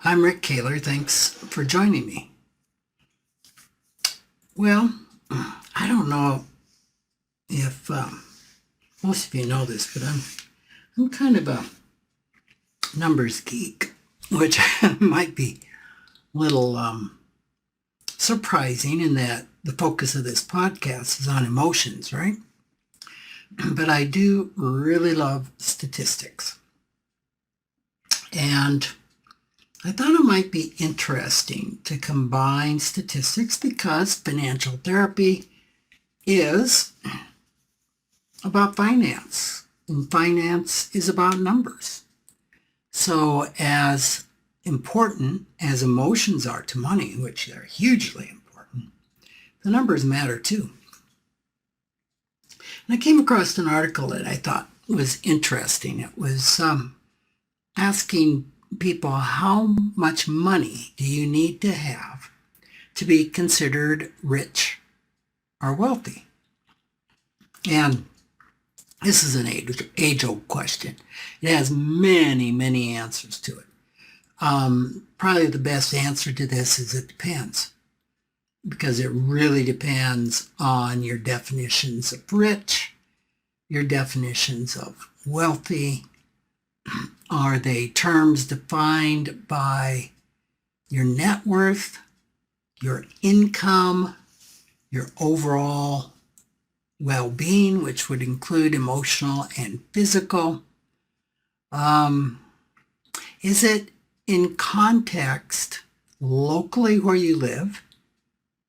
I'm Rick Kahler. Thanks for joining me. Well, I don't know if most of you know this, but I'm kind of a numbers geek, which might be a little surprising in that the focus of this podcast is on emotions, right? But I do really love statistics. And I thought it might be interesting to combine statistics because financial therapy is about finance, and finance is about numbers. So as important as emotions are to money, which are hugely important, the numbers matter too. And I came across an article that I thought was interesting. It was asking people, how much money do you need to have to be considered rich or wealthy? And this is an age-old question. It has many, many answers to it. Probably the best answer to this is it depends, because it really depends on your definitions of rich, your definitions of wealthy. Are they terms defined by your net worth, your income, your overall well-being, which would include emotional and physical? Is it in context locally where you live,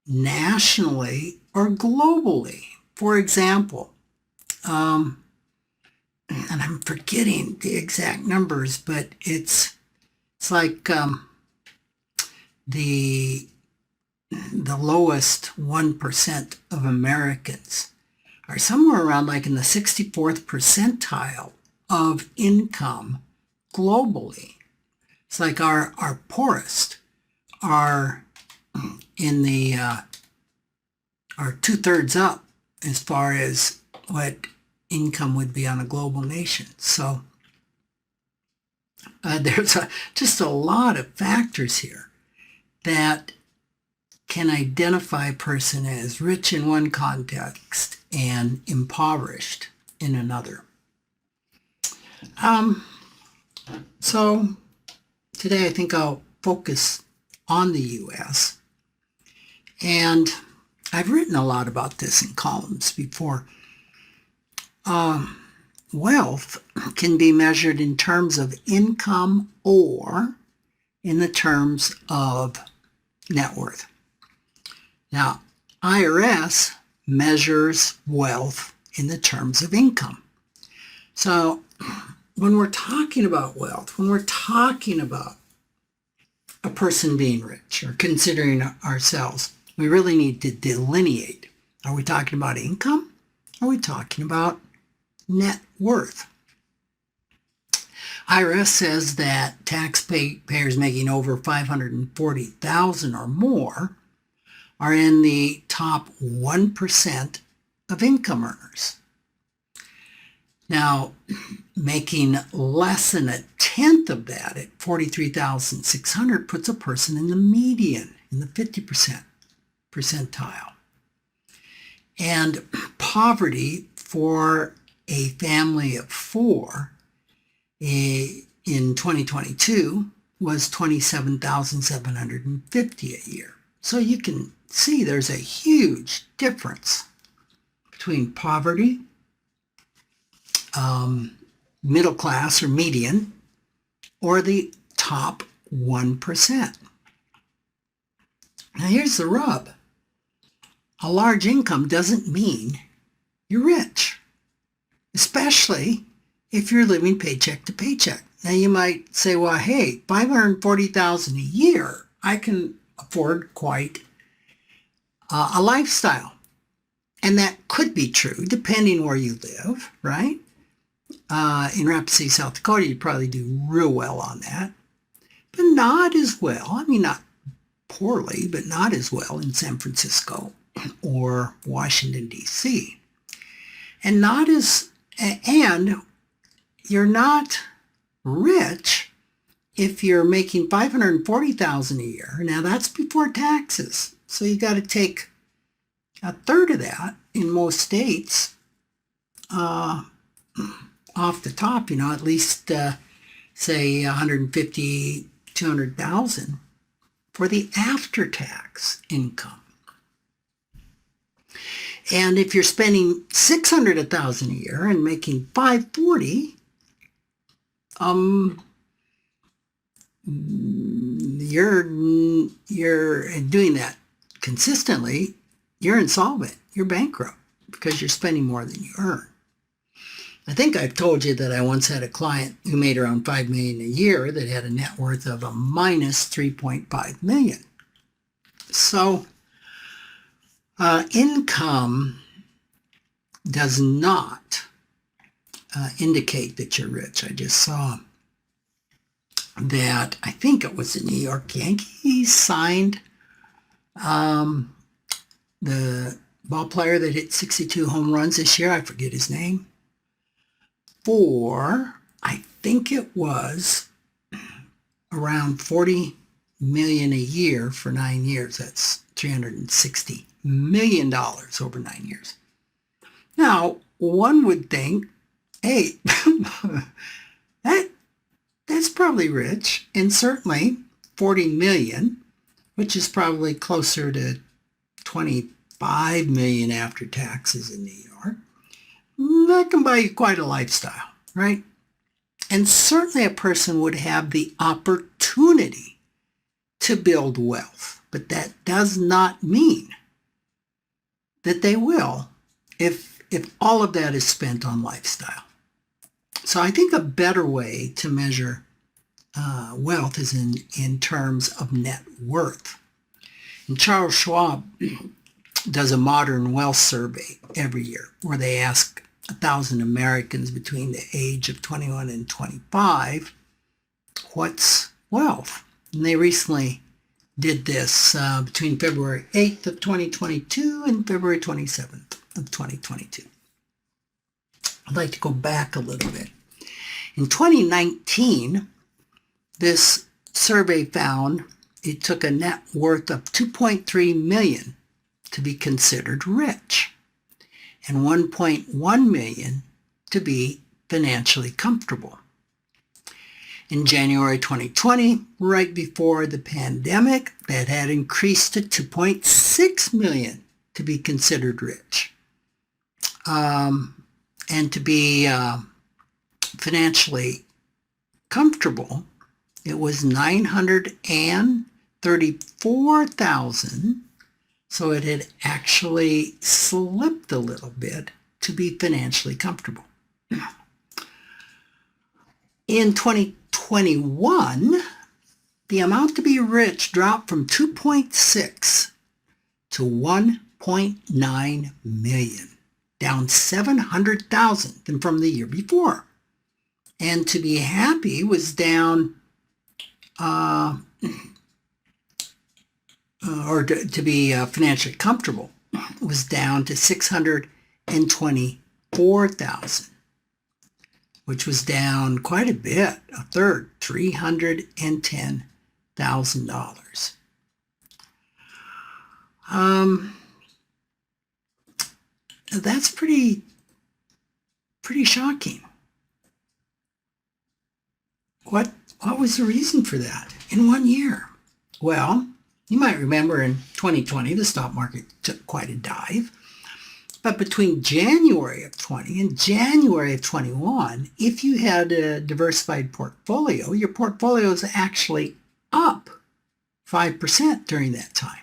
nationally, or globally? For example, and I'm forgetting the exact numbers, but it's like the lowest 1% of Americans are somewhere around like in the 64th percentile of income globally. It's like our poorest are in the are two-thirds up as far as what income would be on a global nation. So there's just a lot of factors here that can identify a person as rich in one context and impoverished in another. So today I think I'll focus on the U.S. And I've written a lot about this in columns before. Wealth can be measured in terms of income or in the terms of net worth. Now, IRS measures wealth in the terms of income. So when we're talking about wealth, when we're talking about a person being rich or considering ourselves, we really need to delineate. Are we talking about income? Are we talking about net worth? IRS says that taxpayers making over $540,000 or more are in the top 1% of income earners. Now, making less than a tenth of that at $43,600 puts a person in the median, in the 50% percentile. And poverty for a family of four in 2022 was $27,750 a year. So you can see there's a huge difference between poverty, middle class or median, or the top 1%. Now here's the rub. A large income doesn't mean you're rich, especially if you're living paycheck to paycheck. Now you might say, well, hey, $540,000 a year, I can afford quite a lifestyle. And that could be true depending where you live, right? In Rapid City, South Dakota, you'd probably do real well on that. But not as well. I mean, not poorly, but not as well in San Francisco or Washington, D.C. And you're not rich if you're making $540,000 a year, now that's before taxes. So you got to take a third of that in most states off the top, at least say 150, 200,000 for the after-tax income. And if you're spending $600,000 a year and making $540, you're doing that consistently, you're insolvent, you're bankrupt because you're spending more than you earn. I think I've told you that I once had a client who made around $5 million a year that had a net worth of a minus $3.5 million. So income does not indicate that you're rich. I just saw that, I think it was the New York Yankees signed the ball player that hit 62 home runs this year, I forget his name, for, I think it was around $40 million a year for 9 years. That's $360 million over 9 years. Now, one would think, hey, that's probably rich, and certainly 40 million, which is probably closer to 25 million after taxes in New York, that can buy you quite a lifestyle, right? And certainly a person would have the opportunity to build wealth, but that does not mean that they will if all of that is spent on lifestyle. So I think a better way to measure wealth is in terms of net worth. And Charles Schwab does a modern wealth survey every year where they ask 1,000 Americans between the age of 21 and 25, what's wealth? And they recently did this between February 8th of 2022 and February 27th of 2022. I'd like to go back a little bit. In 2019, this survey found it took a net worth of $2.3 million to be considered rich and $1.1 million to be financially comfortable. In January 2020, right before the pandemic, that had increased to $2.6 million to be considered rich. And to be financially comfortable, it was $934,000. So it had actually slipped a little bit to be financially comfortable. In 2021, the amount to be rich dropped from 2.6 to 1.9 million, down 700,000 than from the year before. And to be happy was down, to be financially comfortable was down to 624,000, which was down quite a bit, a third, $310,000. That's pretty shocking. What was the reason for that in 1 year? Well, you might remember in 2020, the stock market took quite a dive. But between January of 20 and January of 21, if you had a diversified portfolio, your portfolio is actually up 5% during that time.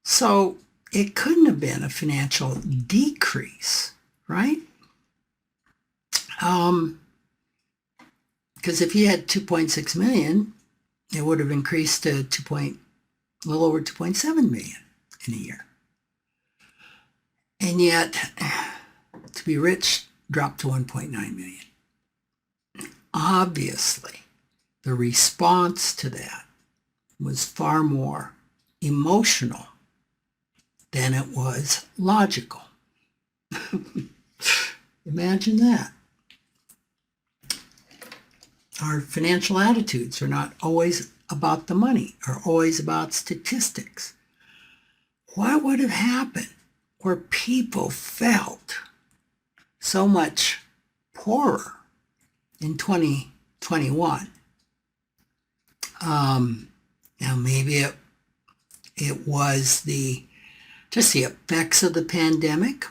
So it couldn't have been a financial decrease, right? Because if you had 2.6 million, it would have increased to a little over 2.7 million in a year. And yet, to be rich dropped to 1.9 million. Obviously, the response to that was far more emotional than it was logical. Imagine that. Our financial attitudes are not always about the money, are always about statistics. What would have happened where people felt so much poorer in 2021? Now maybe it was just the effects of the pandemic.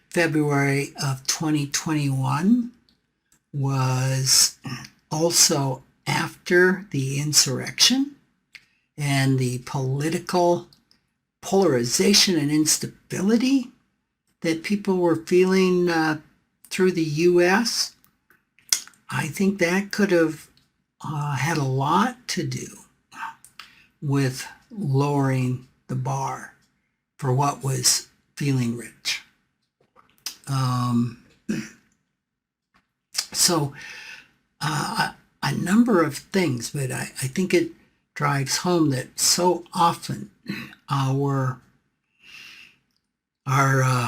February of 2021 was also after the insurrection and the political polarization and instability that people were feeling through the U.S. I think that could have had a lot to do with lowering the bar for what was feeling rich. So a number of things, but I think it drives home that so often our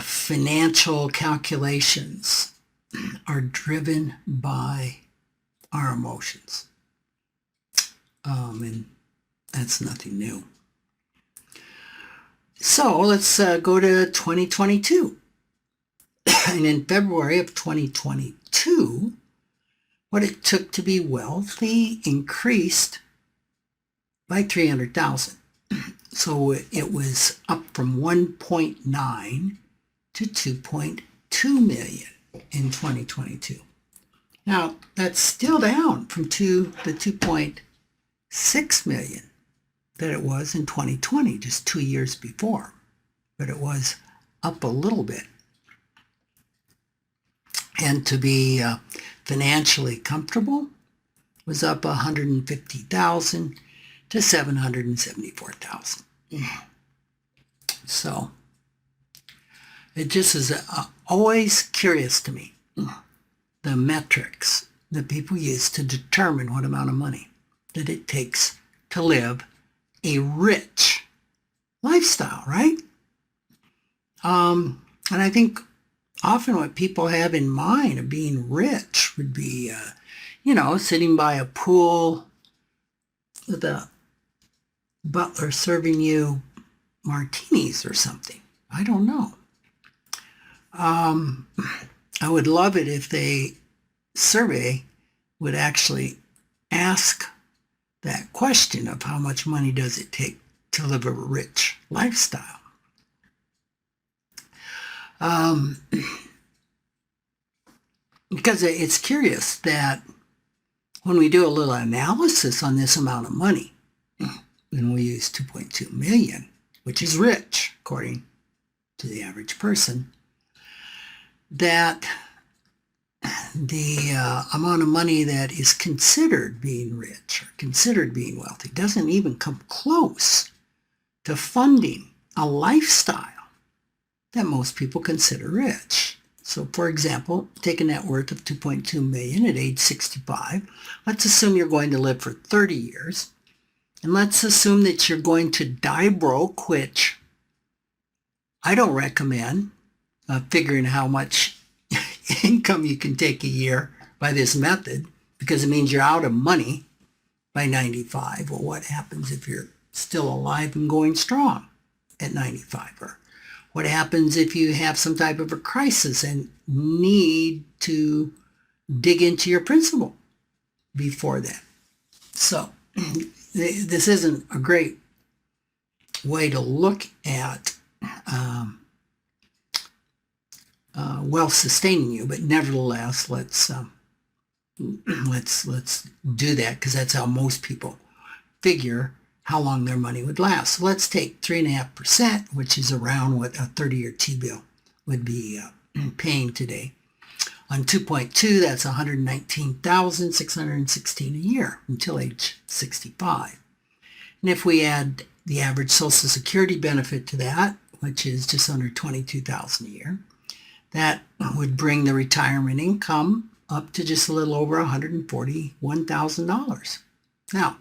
financial calculations are driven by our emotions. And that's nothing new. So let's go to 2022. And in February of 2022, what it took to be wealthy increased by 300,000. So it was up from 1.9 to 2.2 million in 2022. Now, that's still down from the 2.6 million that it was in 2020, just 2 years before. But it was up a little bit. And to be financially comfortable was up 150,000 to 774,000. So it just is always curious to me, the metrics that people use to determine what amount of money that it takes to live a rich lifestyle, right? And I think often what people have in mind of being rich would be, sitting by a pool with a butler serving you martinis or something. I don't know. I would love it if the survey would actually ask that question of how much money does it take to live a rich lifestyle. Because it's curious that when we do a little analysis on this amount of money, and we use 2.2 million, which is rich, according to the average person, that the amount of money that is considered being rich or considered being wealthy doesn't even come close to funding a lifestyle that most people consider rich. So for example, take a net worth of 2.2 million at age 65. Let's assume you're going to live for 30 years. And let's assume that you're going to die broke, which I don't recommend figuring how much income you can take a year by this method, because it means you're out of money by 95. Well, what happens if you're still alive and going strong at 95? Or what happens if you have some type of a crisis and need to dig into your principal before that? So this isn't a great way to look at wealth sustaining you, but nevertheless, let's do that, because that's how most people figure how long their money would last. So let's take 3.5%, which is around what a 30-year T-bill would be paying today. On 2.2, that's 119,616 a year until age 65. And if we add the average Social Security benefit to that, which is just under 22,000 a year, that would bring the retirement income up to just a little over $141,000. Now,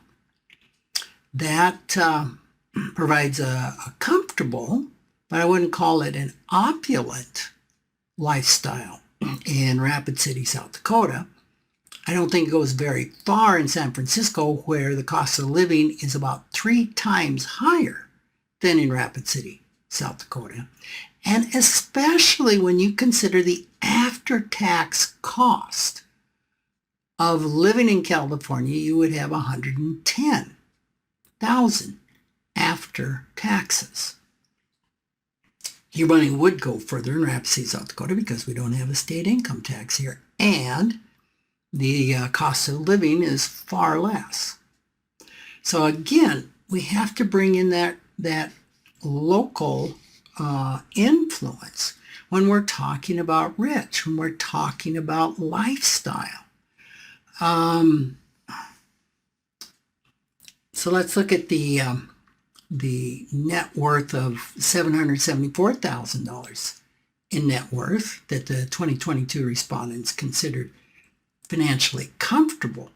that provides a comfortable, but I wouldn't call it an opulent lifestyle in Rapid City, South Dakota, I don't think it goes very far in San Francisco, where the cost of living is about 3 times higher than in Rapid City, South Dakota. And especially when you consider the after-tax cost of living in California, you would have $110,000 after taxes. Your money would go further in Rapid City, South Dakota, because we don't have a state income tax here, and the cost of living is far less. So again, we have to bring in that local influence when we're talking about rich, when we're talking about lifestyle. So let's look at the net worth of $774,000 in net worth that the 2022 respondents considered financially comfortable.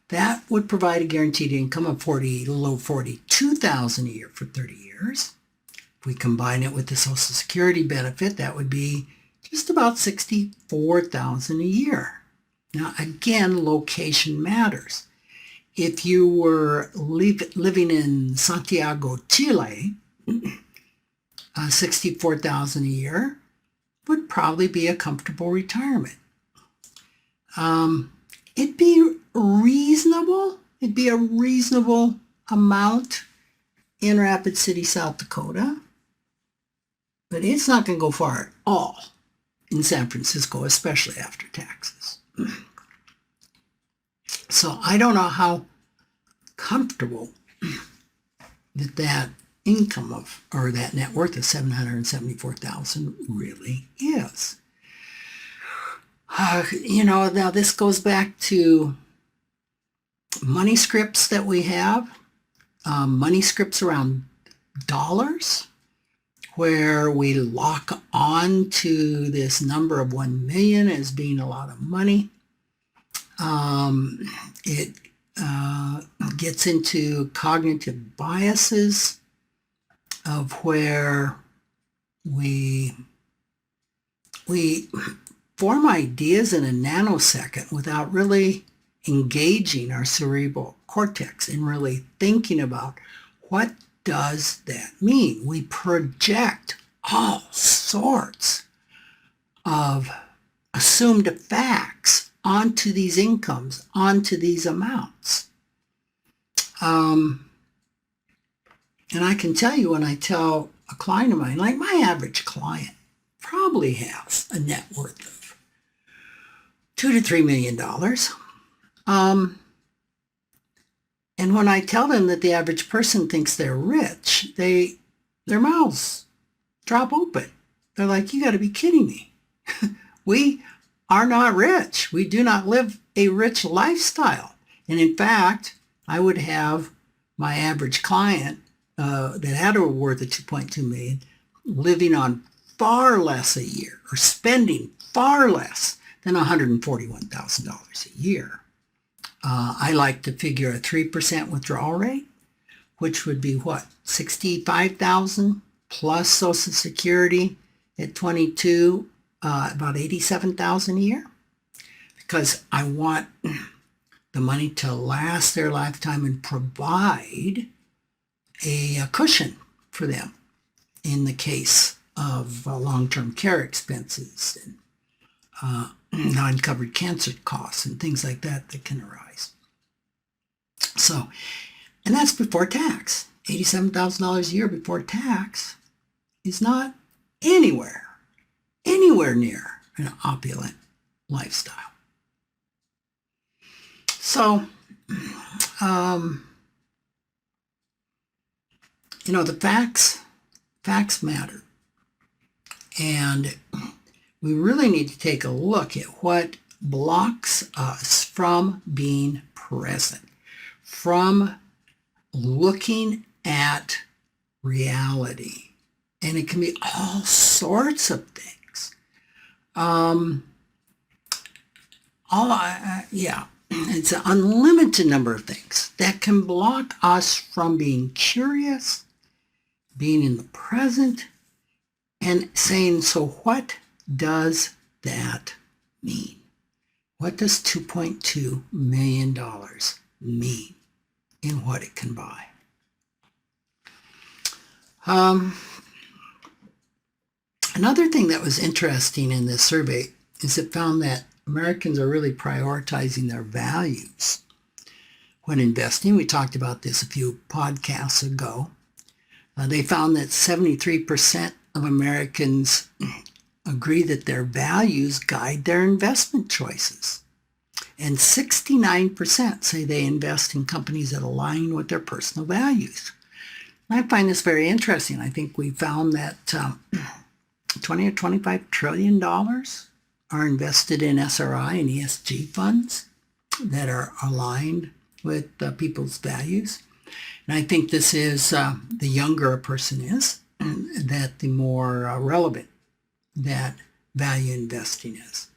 That would provide a guaranteed income of low $42,000 a year for 30 years. If we combine it with the Social Security benefit, that would be just about $64,000 a year. Now, again, location matters. If you were living in Santiago, Chile, $64,000 a year would probably be a comfortable retirement. It'd be reasonable. It'd be a reasonable amount in Rapid City, South Dakota, but it's not going to go far at all in San Francisco, especially after taxes. So I don't know how comfortable that income or that net worth of $774,000 really is. Now this goes back to money scripts that we have, money scripts around dollars, where we lock on to this number of 1 million as being a lot of money. It gets into cognitive biases of where we form ideas in a nanosecond without really engaging our cerebral cortex and really thinking about what does that mean. We project all sorts of assumed facts onto these incomes, onto these amounts. And I can tell you, when I tell a client of mine, like my average client probably has a net worth of $2 to $3 million. And when I tell them that the average person thinks they're rich, their mouths drop open. They're like, you got to be kidding me. We are not rich. We do not live a rich lifestyle. And in fact, I would have my average client that had a worth of 2.2 million living on far less a year, or spending far less than $141,000 a year. I like to figure a 3% withdrawal rate, which would be what, $65,000 plus Social Security at 22, about $87,000 a year, because I want the money to last their lifetime and provide a cushion for them in the case of long-term care expenses and non-covered cancer costs and things like that can arise. So, and that's before tax. $87,000 a year before tax is not anywhere near an opulent lifestyle. So, the facts matter. And we really need to take a look at what blocks us from being present, from looking at reality. And it can be all sorts of things. It's an unlimited number of things that can block us from being curious, being in the present, and saying, so what does that mean? What does $2.2 million mean in what it can buy? Another thing that was interesting in this survey is it found that Americans are really prioritizing their values when investing. We talked about this a few podcasts ago. They found that 73% of Americans agree that their values guide their investment choices. And 69% say they invest in companies that align with their personal values. I find this very interesting. I think we found that 20 or $25 trillion are invested in SRI and ESG funds that are aligned with people's values. And I think this is, the younger a person is, that the more relevant that value investing is.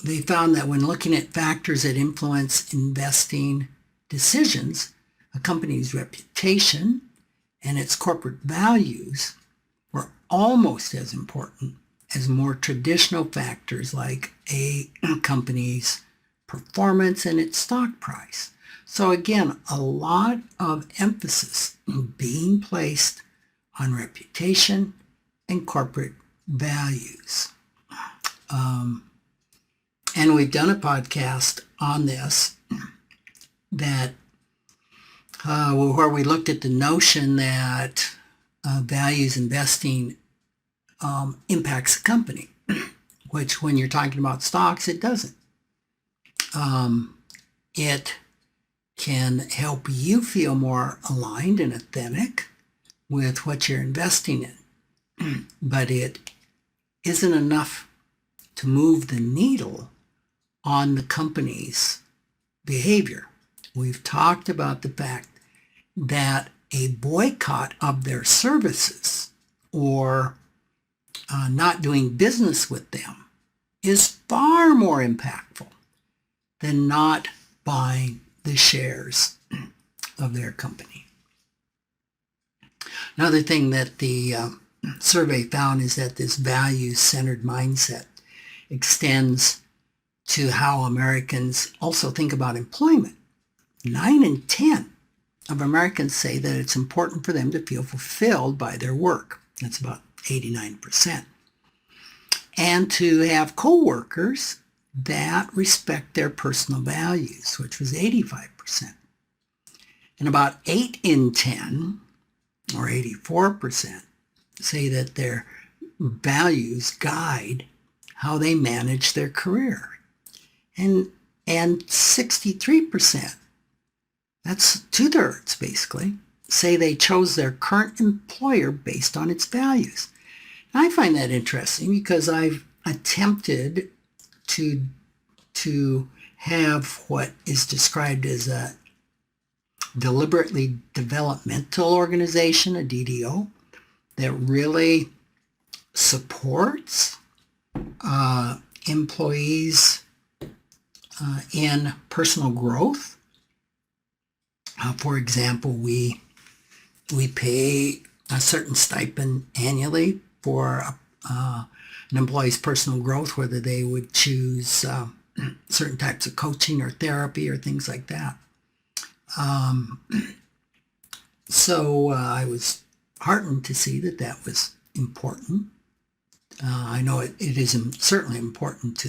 They found that when looking at factors that influence investing decisions, a company's reputation and its corporate values were almost as important as more traditional factors like a company's performance and its stock price. So again, a lot of emphasis being placed on reputation and corporate values. And we've done a podcast on this that where we looked at the notion that values investing impacts the company, which when you're talking about stocks, it doesn't. It can help you feel more aligned and authentic with what you're investing in, but it isn't enough to move the needle on the company's behavior. We've talked about the fact that a boycott of their services or not doing business with them is far more impactful than not buying the shares of their company. Another thing that the survey found is that this values-centered mindset extends to how Americans also think about employment. 9 in 10 of Americans say that it's important for them to feel fulfilled by their work. That's about 89%. And to have coworkers that respect their personal values, which was 85%. And about 8 in 10, or 84%, say that their values guide how they manage their career. And 63%, that's 2/3 basically, say they chose their current employer based on its values. And I find that interesting because I've attempted to have what is described as a deliberately developmental organization, a DDO, that really supports employees in personal growth. For example, we pay a certain stipend annually for an employee's personal growth, whether they would choose certain types of coaching or therapy or things like that. So I was heartened to see that that was important. I know it is certainly important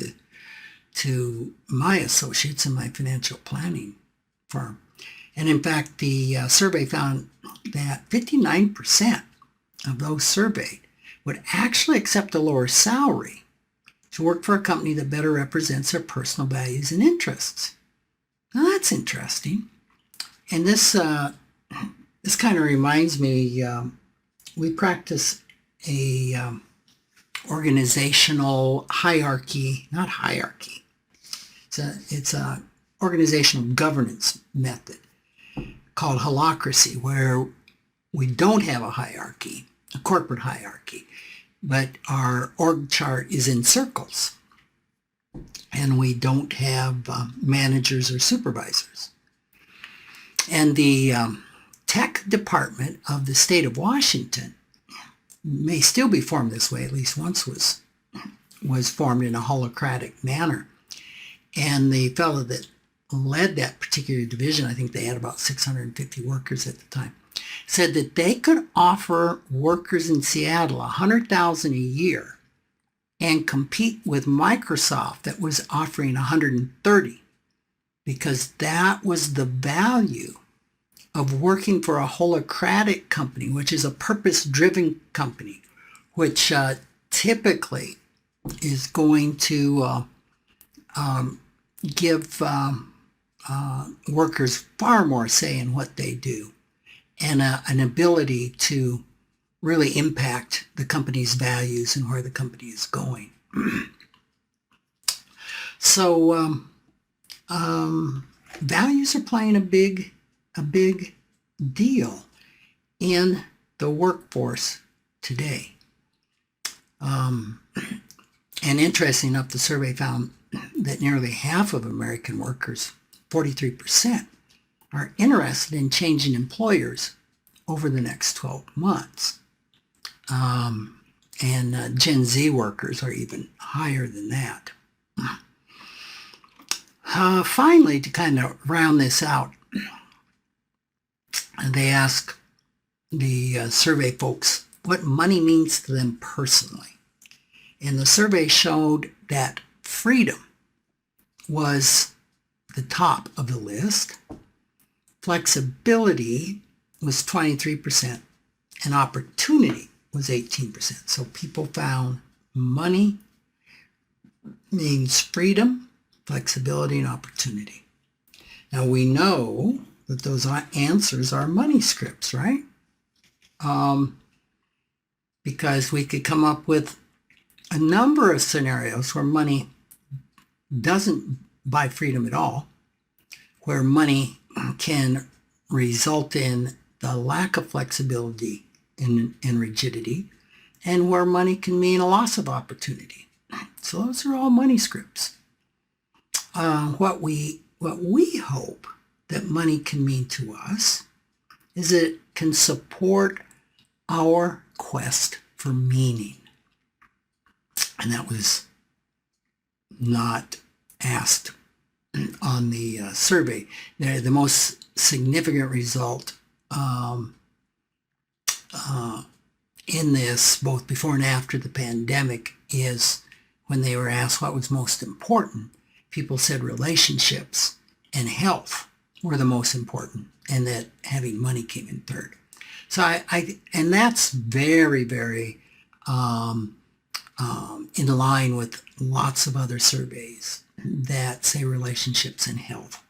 to my associates in my financial planning firm. And in fact, the survey found that 59% of those surveyed would actually accept a lower salary to work for a company that better represents their personal values and interests. Now that's interesting. And this kind of reminds me, we practice a organizational hierarchy, not hierarchy. It's a organizational governance method called holacracy, where we don't have a hierarchy, a corporate hierarchy, but our org chart is in circles, and we don't have managers or supervisors. And the tech department of the state of Washington may still be formed this way, at least once was was formed in a holacratic manner. And the fellow that led that particular division, I think they had about 650 workers at the time, said that they could offer workers in Seattle $100,000 a year and compete with Microsoft that was offering $130,000, because that was the value of working for a holacratic company, which is a purpose-driven company, which typically is going to give workers far more say in what they do, and an ability to really impact the company's values and where the company is going. So values are playing a big deal in the workforce today. And interesting enough, the survey found that nearly half of American workers, 43%, are interested in changing employers over the next 12 months. And Gen Z workers are even higher than that. Finally, to kind of round this out, they ask the survey folks what money means to them personally. And the survey showed that freedom was the top of the list. Flexibility was 23%, and opportunity was 18%. So people found money means freedom, flexibility, and opportunity. Now we know that those answers are money scripts, right? Because we could come up with a number of scenarios where money doesn't buy freedom at all, where money can result in the lack of flexibility and rigidity, and where money can mean a loss of opportunity. So those are all money scripts. What we hope that money can mean to us is it can support our quest for meaning. And that was not asked on the survey. The most significant result in this, both before and after the pandemic, is when they were asked what was most important, people said relationships and health were the most important, and that having money came in third. So and that's very, very in line with lots of other surveys that say relationships and health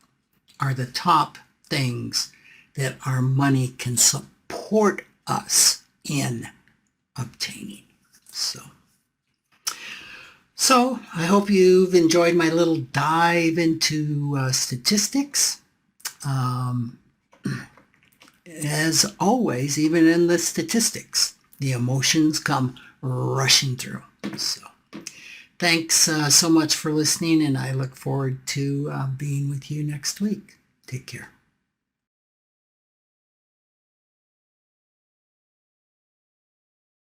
are the top things that our money can support us in obtaining. So I hope you've enjoyed my little dive into statistics. As always, even in the statistics, the emotions come rushing through. So thanks so much for listening, and I look forward to being with you next week. Take care.